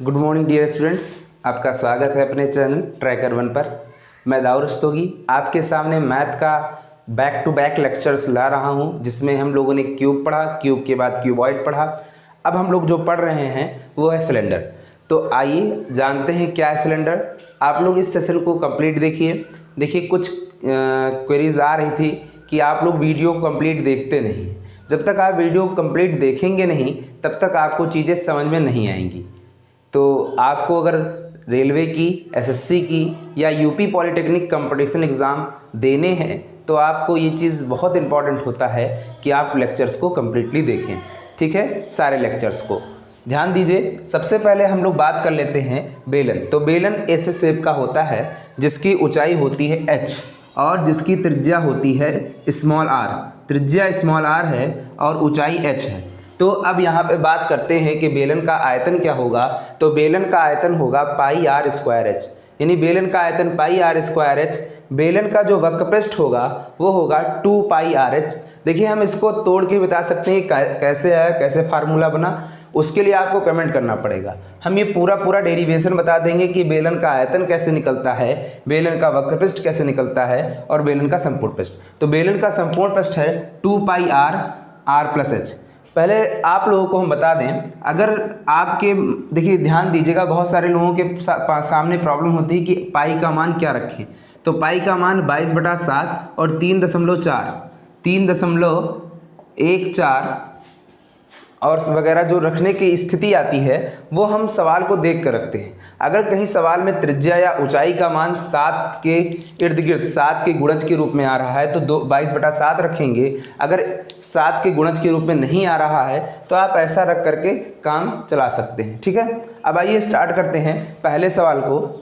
Good morning dear students, आपका स्वागत है अपने चैनल ट्रैकर वन पर। मैं दाऊद रस्तोगी आपके सामने मैथ का बैक टू बैक लेक्चर्स ला रहा हूं, जिसमें हम लोगों ने क्यूब पढ़ा, क्यूब के बाद क्यूबॉइड पढ़ा। अब हम लोग जो पढ़ रहे हैं वो है सिलेंडर। तो आइए जानते हैं क्या है सिलेंडर। आप लोग इस सेशन को कंप्लीट देखिए कुछ क्वेरीज आ रही थी कि आप लोग वीडियो कंप्लीट देखते नहीं। जब तक आप वीडियो कंप्लीट देखेंगे नहीं तब तक आपको चीज़ें समझ में नहीं आएंगी। तो आपको अगर रेलवे की, एसएससी की या यूपी पॉलिटेक्निक कंपटीशन एग्ज़ाम देने हैं तो आपको ये चीज़ बहुत इंपॉर्टेंट होता है कि आप लेक्चर्स को कम्प्लीटली देखें। ठीक है, सारे लेक्चर्स को ध्यान दीजिए। सबसे पहले हम लोग बात कर लेते हैं बेलन। तो बेलन ऐसे शेप का होता है जिसकी ऊंचाई होती है h और जिसकी त्रिज्या होती है स्मॉल r। त्रिज्या स्मॉल r है और ऊंचाई h है। तो अब यहाँ पे बात करते हैं कि बेलन का आयतन क्या होगा। तो बेलन का आयतन होगा पाई आर स्क्वायर एच, यानी बेलन का आयतन पाई आर स्क्वायर एच। बेलन का जो वक्रपृष्ठ होगा वो होगा 2 पाई आर एच। देखिए हम इसको तोड़ के बता सकते हैं कैसे है, कैसे फार्मूला बना। उसके लिए आपको कमेंट करना पड़ेगा। हम ये पूरा डेरिवेशन बता देंगे कि बेलन का आयतन कैसे निकलता है, बेलन का वक्रपृष्ठ कैसे निकलता है और बेलन का संपूर्ण पृष्ठ। तो बेलन का संपूर्ण पृष्ठ है 2 पाई आर प्लस एच। पहले आप लोगों को हम बता दें, अगर आपके देखिए ध्यान दीजिएगा, बहुत सारे लोगों के सामने प्रॉब्लम होती है कि पाई का मान क्या रखें। तो पाई का मान 22/7 और 3.14 और वगैरह जो रखने की स्थिति आती है वो हम सवाल को देख कर रखते हैं। अगर कहीं सवाल में त्रिज्या या ऊंचाई का मान 7 के इर्द गिर्द 7 के गुणज के रूप में आ रहा है तो 22/7 रखेंगे। अगर 7 के गुणज के रूप में नहीं आ रहा है तो आप ऐसा रख करके काम चला सकते हैं। ठीक है, अब आइए स्टार्ट करते हैं पहले सवाल को,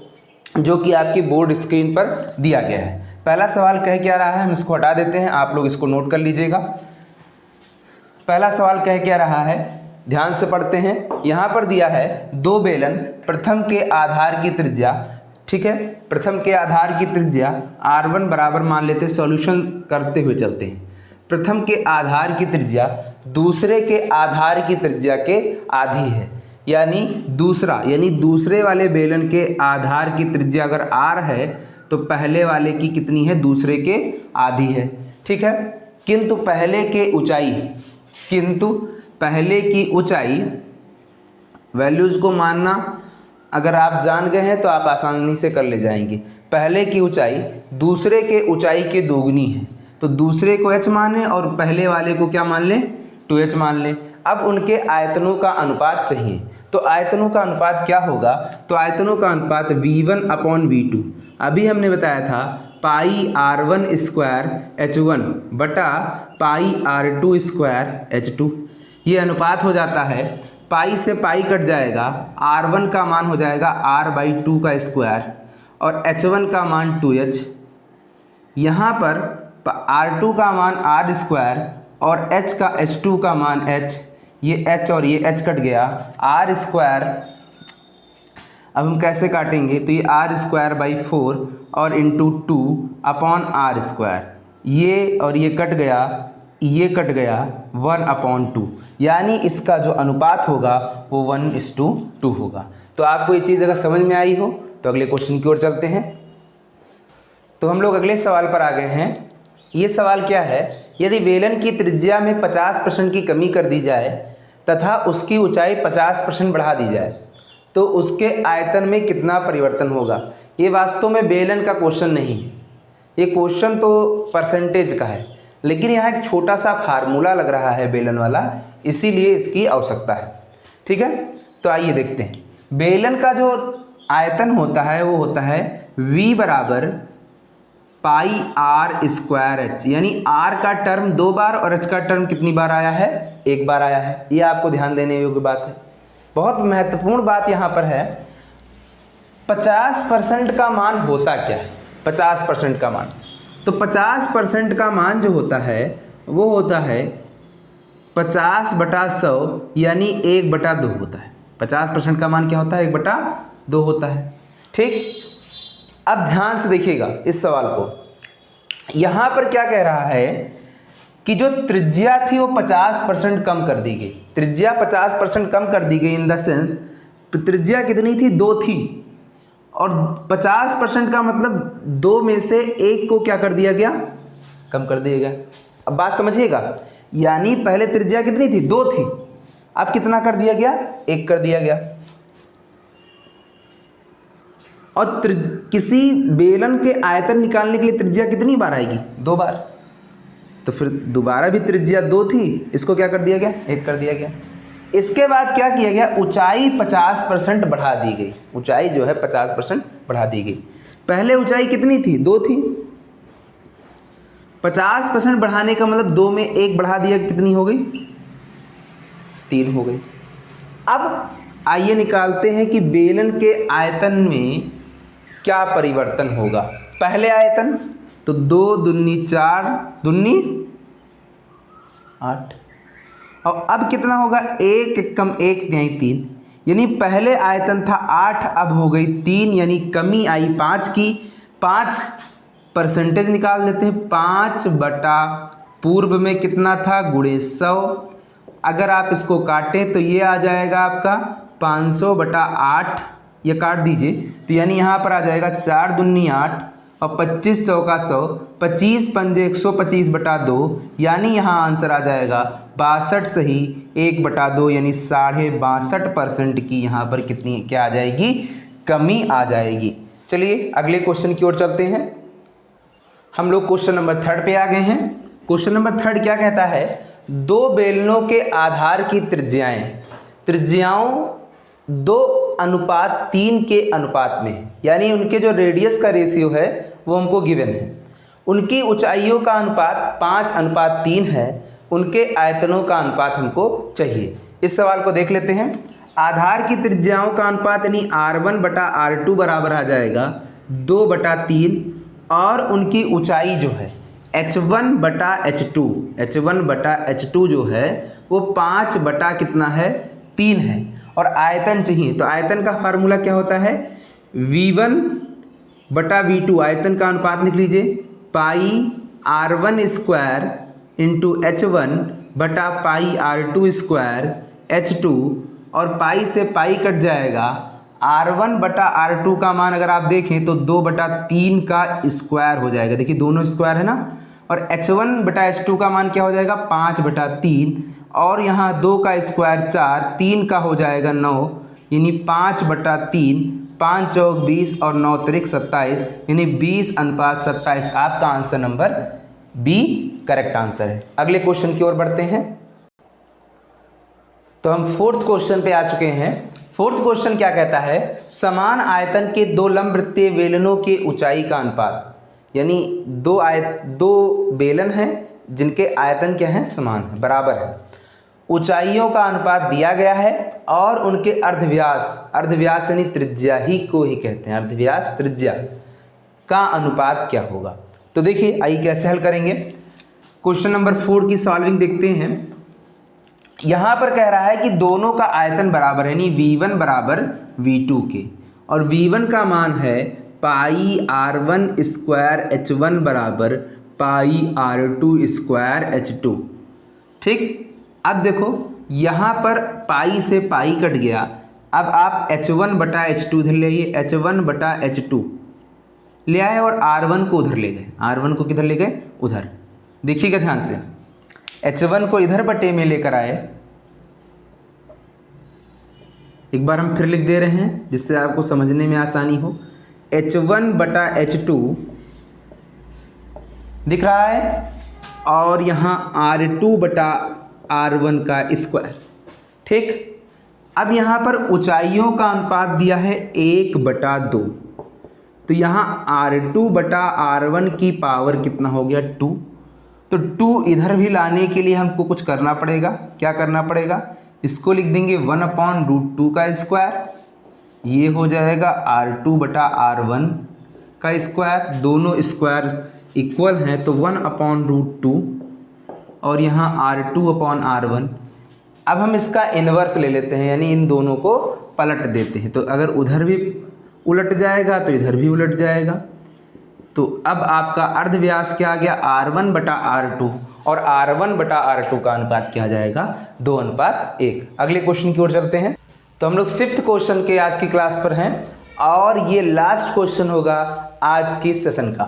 जो कि आपकी बोर्ड स्क्रीन पर दिया गया है। पहला सवाल कह क्या रहा है, हम इसको हटा देते हैं, आप लोग इसको नोट कर लीजिएगा। पहला सवाल कह क्या रहा है, ध्यान से पढ़ते हैं। यहाँ पर दिया है दो बेलन, प्रथम के आधार की त्रिज्या, ठीक है, प्रथम के आधार की त्रिज्या r1 बराबर मान लेते हैं, सॉल्यूशन करते हुए चलते हैं। प्रथम के आधार की त्रिज्या दूसरे के आधार की त्रिज्या के आधी है, यानी दूसरे वाले बेलन के आधार की त्रिज्या अगर r है तो पहले वाले की कितनी है, दूसरे के आधी है। ठीक है, किंतु पहले की ऊंचाई वैल्यूज़ को मानना अगर आप जान गए हैं तो आप आसानी से कर ले जाएंगे। पहले की ऊंचाई दूसरे के ऊंचाई के दोगुनी है, तो दूसरे को h मान लें और पहले वाले को क्या मान लें, 2h मान लें। अब उनके आयतनों का अनुपात चाहिए, तो आयतनों का अनुपात क्या होगा, तो आयतनों का अनुपात v1/v2। अभी हमने बताया था पाई r1 स्क्वायर h1 बटा पाई r2 स्क्वायर h2। ये अनुपात हो जाता है, पाई से पाई कट जाएगा, r1 का मान हो जाएगा r/2 का स्क्वायर और h1 का मान 2h। यहाँ पर r2 का मान r स्क्वायर और h2 का मान h, ये h और ये h कट गया, r स्क्वायर। अब हम कैसे काटेंगे, तो ये r²/4 और इंटू 2/r स्क्वायर, ये और ये कट गया, ये कट गया 1/2, यानी इसका जो अनुपात होगा वो 1:2 होगा। तो आपको ये चीज़ अगर समझ में आई हो तो अगले क्वेश्चन की ओर चलते हैं। तो हम लोग अगले सवाल पर आ गए हैं। ये सवाल क्या है, यदि बेलन की त्रिज्या में 50% की कमी कर दी जाए तथा उसकी ऊंचाई 50% बढ़ा दी जाए तो उसके आयतन में कितना परिवर्तन होगा। ये वास्तव में बेलन का क्वेश्चन नहीं है, ये क्वेश्चन तो परसेंटेज का है, लेकिन यहाँ एक छोटा सा फार्मूला लग रहा है बेलन वाला, इसीलिए इसकी आवश्यकता है। ठीक है, तो आइए देखते हैं। बेलन का जो आयतन होता है वो होता है v बराबर पाई आर स्क्वायर एच, यानी r का टर्म 2 बार और h का टर्म कितनी बार आया है, 1 बार आया है। ये आपको ध्यान देने योग्य बात है। बहुत महत्वपूर्ण बात यहाँ पर है, 50% का मान होता क्या है, 50% का मान। तो 50% का मान जो होता है वो होता है 50/100, यानी 1/2 होता है। 50% का मान क्या होता है, 1/2 होता है। ठीक, अब ध्यान से देखिएगा इस सवाल को। यहाँ पर क्या कह रहा है कि जो त्रिज्या थी वो 50% कम कर दी गई। त्रिज्या 50% कम कर दी गई इन द सेंस त्रिज्या कितनी थी, 2 थी, और 50% का मतलब 2 में से 1 को क्या कर दिया गया, कम कर दिया गया। अब बात समझिएगा, यानी पहले त्रिज्या कितनी थी, 2 थी, अब कितना कर दिया गया, 1 कर दिया गया। और किसी बेलन के आयतन निकालने के लिए त्रिज्या कितनी बार आएगी, 2 बार। तो फिर दोबारा भी त्रिज्या 2 थी, इसको क्या कर दिया गया, 1 कर दिया गया। इसके बाद क्या किया गया, ऊंचाई 50% बढ़ा दी गई, ऊंचाई जो है 50% बढ़ा दी गई। पहले ऊंचाई कितनी थी, 2 थी, 50% बढ़ाने का मतलब 2 में 1 बढ़ा दिया, कितनी हो गई, 3 हो गई। अब आइए निकालते हैं कि बेलन के आयतन में क्या परिवर्तन होगा। पहले आयतन तो 2 दूनी 4 दूनी 8, और अब कितना होगा, 1 कम 1 यानी 3, यानी पहले आयतन था 8, अब हो गई 3, यानी कमी आई 5 की। 5 परसेंटेज निकाल लेते हैं, 5 बटा पूर्व में कितना था, गुणे 100। अगर आप इसको काटें तो ये आ जाएगा आपका 500 बटा 8, ये काट दीजिए तो यानी यहाँ पर आ जाएगा 4 दूनी 8 और 25 100 का 100, 25 पंजे 125 बटा 2, यानी यहाँ आंसर आ जाएगा 62 सही 1 बटा 2, यानी 62.5% की यहाँ पर कितनी क्या आ जाएगी, कमी आ जाएगी। चलिए अगले क्वेश्चन की ओर चलते हैं। हम लोग क्वेश्चन नंबर 3 पे आ गए हैं। क्वेश्चन नंबर 3 क्या कहता है, 2 बेलनों के आधार की त्रिज्याओं 2:3 के अनुपात में है, यानी उनके जो रेडियस का रेशियो है वो हमको गिवन है। उनकी ऊंचाइयों का अनुपात 5:3 है, उनके आयतनों का अनुपात हमको चाहिए। इस सवाल को देख लेते हैं। आधार की त्रिज्याओं का अनुपात यानी R1 बटा R2 बराबर आ जाएगा 2/3, और उनकी ऊंचाई जो है H1 बटा H2 जो है वो 5 बटा कितना है, 3 है। और आयतन चाहिए तो आयतन का फार्मूला क्या होता है, V1 बटा V2, आयतन का अनुपात लिख लीजिए, पाई R1 स्क्वायर इंटू H1 बटा पाई R2 स्क्वायर H2, और पाई से पाई कट जाएगा, R1 बटा R2 का मान अगर आप देखें तो 2/3 का स्क्वायर हो जाएगा, देखिए दोनों स्क्वायर है ना, और H1 बटा H2 का मान क्या हो जाएगा, 5/3, और यहाँ 2 का स्क्वायर 4, 3 का हो जाएगा 9, यानी 5/3, 5 चौक 20 और 9 त्रिक 27, यानी 20:27 आपका answer number B correct answer है। अगले क्वेश्चन की ओर बढ़ते हैं। तो हम 4th क्वेश्चन पे आ चुके हैं। 4th क्वेश्चन क्या कहता है, समान आयतन के 2 लंबवृत्तीय बेलनों के ऊंचाई का अनुपात, यानी 2 बेलन हैं जिनके आयतन क्या है, समान है, बराबर है। ऊंचाइयों का अनुपात दिया गया है और उनके अर्धव्यास यानी त्रिज्या ही को ही कहते हैं, अर्धव्यास त्रिज्या का अनुपात क्या होगा। तो देखिए आइए कैसे हल करेंगे। क्वेश्चन नंबर 4 की सॉल्विंग देखते हैं। यहाँ पर कह रहा है कि दोनों का आयतन बराबर है, यानी V1 बराबर V2 के, और V1 का मान है पाई R1 स्क्वायर H1 बराबर पाई R2 स्क्वायर H2। ठीक, अब देखो यहाँ पर पाई से पाई कट गया, अब आप H1 बटा H2 इधर ले आइए, H1 बटा H2 ले आए और R1 को उधर ले गए, R1 को किधर ले गए, उधर। देखिएगा ध्यान से, H1 को इधर बटे में लेकर आए, एक बार हम फिर लिख दे रहे हैं जिससे आपको समझने में आसानी हो। H1 बटा H2 दिख रहा है, और यहाँ R2 बटा R1 का स्क्वायर। ठीक, अब यहाँ पर ऊंचाइयों का अनुपात दिया है 1/2, तो यहाँ R2 बटा R1 की पावर कितना हो गया, 2। तो 2 इधर भी लाने के लिए हमको कुछ करना पड़ेगा, क्या करना पड़ेगा, इसको लिख देंगे 1/√2 का स्क्वायर, ये हो जाएगा R2 बटा R1 का स्क्वायर, दोनों स्क्वायर इक्वल हैं तो 1/√2, और यहाँ R2/R1। अब हम इसका इन्वर्स ले लेते हैं, यानी इन दोनों को पलट देते हैं, तो अगर उधर भी उलट जाएगा तो इधर भी उलट जाएगा। तो अब आपका अर्धव्यास क्या आ गया, R1 बटा R2, और R1 बटा R2 का अनुपात क्या आ जाएगा, 2:1। अगले क्वेश्चन की ओर चलते हैं। तो हम लोग 5th क्वेश्चन के आज की क्लास पर हैं और ये लास्ट क्वेश्चन होगा आज की सेशन का।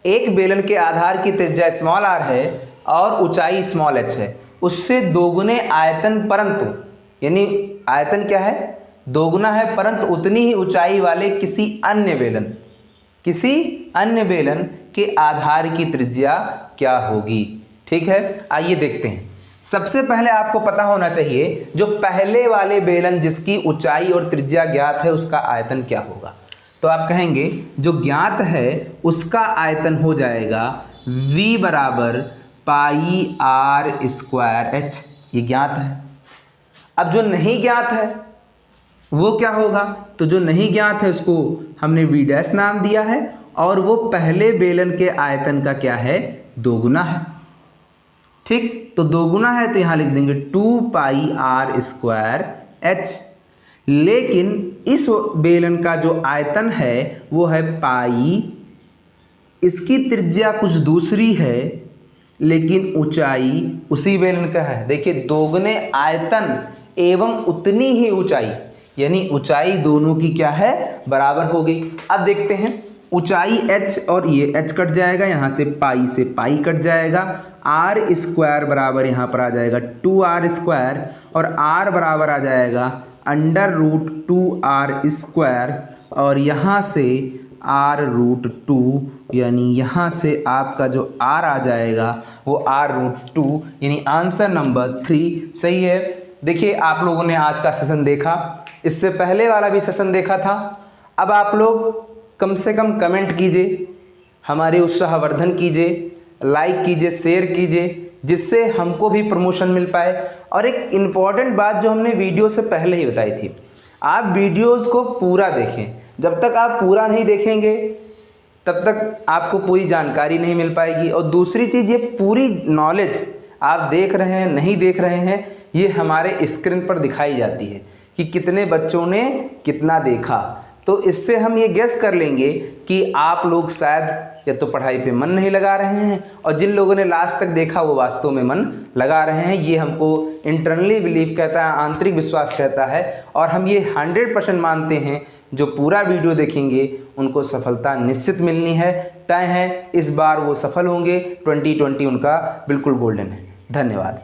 एक बेलन के आधार की त्रिज्या स्मॉल r है और ऊंचाई स्मॉल h है, उससे दोगुने आयतन परंतु, यानी आयतन क्या है, दोगुना है परंतु उतनी ही ऊंचाई वाले किसी अन्य बेलन के आधार की त्रिज्या क्या होगी। ठीक है, आइए देखते हैं। सबसे पहले आपको पता होना चाहिए जो पहले वाले बेलन जिसकी ऊंचाई और त्रिज्या ज्ञात है उसका आयतन क्या होगा। तो आप कहेंगे जो ज्ञात है उसका आयतन हो जाएगा v बराबर पाई r स्क्वायर h, ये ज्ञात है। अब जो नहीं ज्ञात है वो क्या होगा, तो जो नहीं ज्ञात है उसको हमने v डैश नाम दिया है और वो पहले बेलन के आयतन का क्या है, दोगुना है। ठीक, तो दोगुना है तो यहाँ लिख देंगे 2 पाई r स्क्वायर h। लेकिन इस बेलन का जो आयतन है वो है पाई, इसकी त्रिज्या कुछ दूसरी है लेकिन ऊंचाई उसी बेलन का है। देखिए दोगुने आयतन एवं उतनी ही ऊंचाई, यानी ऊंचाई दोनों की क्या है, बराबर हो गई। अब देखते हैं ऊंचाई h और ये h कट जाएगा, यहाँ से पाई कट जाएगा, r स्क्वायर बराबर यहाँ पर आ जाएगा 2r स्क्वायर और r बराबर आ जाएगा √2r स्क्वायर और यहाँ से r√2, यानी यहाँ से आपका जो r आ जाएगा वो r√2, यानी आंसर नंबर 3 सही है। देखिए आप लोगों ने आज का सेशन देखा, इससे पहले वाला भी सेशन देखा था। अब आप लोग कम से कम कमेंट कीजिए, हमारे उत्साहवर्धन कीजिए, लाइक कीजिए, शेयर कीजिए, जिससे हमको भी प्रमोशन मिल पाए। और एक इम्पॉर्टेंट बात जो हमने वीडियो से पहले ही बताई थी, आप वीडियोस को पूरा देखें। जब तक आप पूरा नहीं देखेंगे तब तक आपको पूरी जानकारी नहीं मिल पाएगी। और दूसरी चीज़, ये पूरी नॉलेज आप देख रहे हैं नहीं देख रहे हैं, ये हमारे स्क्रीन पर दिखाई जाती है कि कितने बच्चों ने कितना देखा। तो इससे हम ये गेस कर लेंगे कि आप लोग शायद या तो पढ़ाई पे मन नहीं लगा रहे हैं और जिन लोगों ने लास्ट तक देखा वो वास्तव में मन लगा रहे हैं। ये हमको इंटरनली बिलीव कहता है, आंतरिक विश्वास कहता है। और हम ये 100% मानते हैं जो पूरा वीडियो देखेंगे उनको सफलता निश्चित मिलनी है, तय है। इस बार वो सफल होंगे, 2020 उनका बिल्कुल गोल्डन है। धन्यवाद।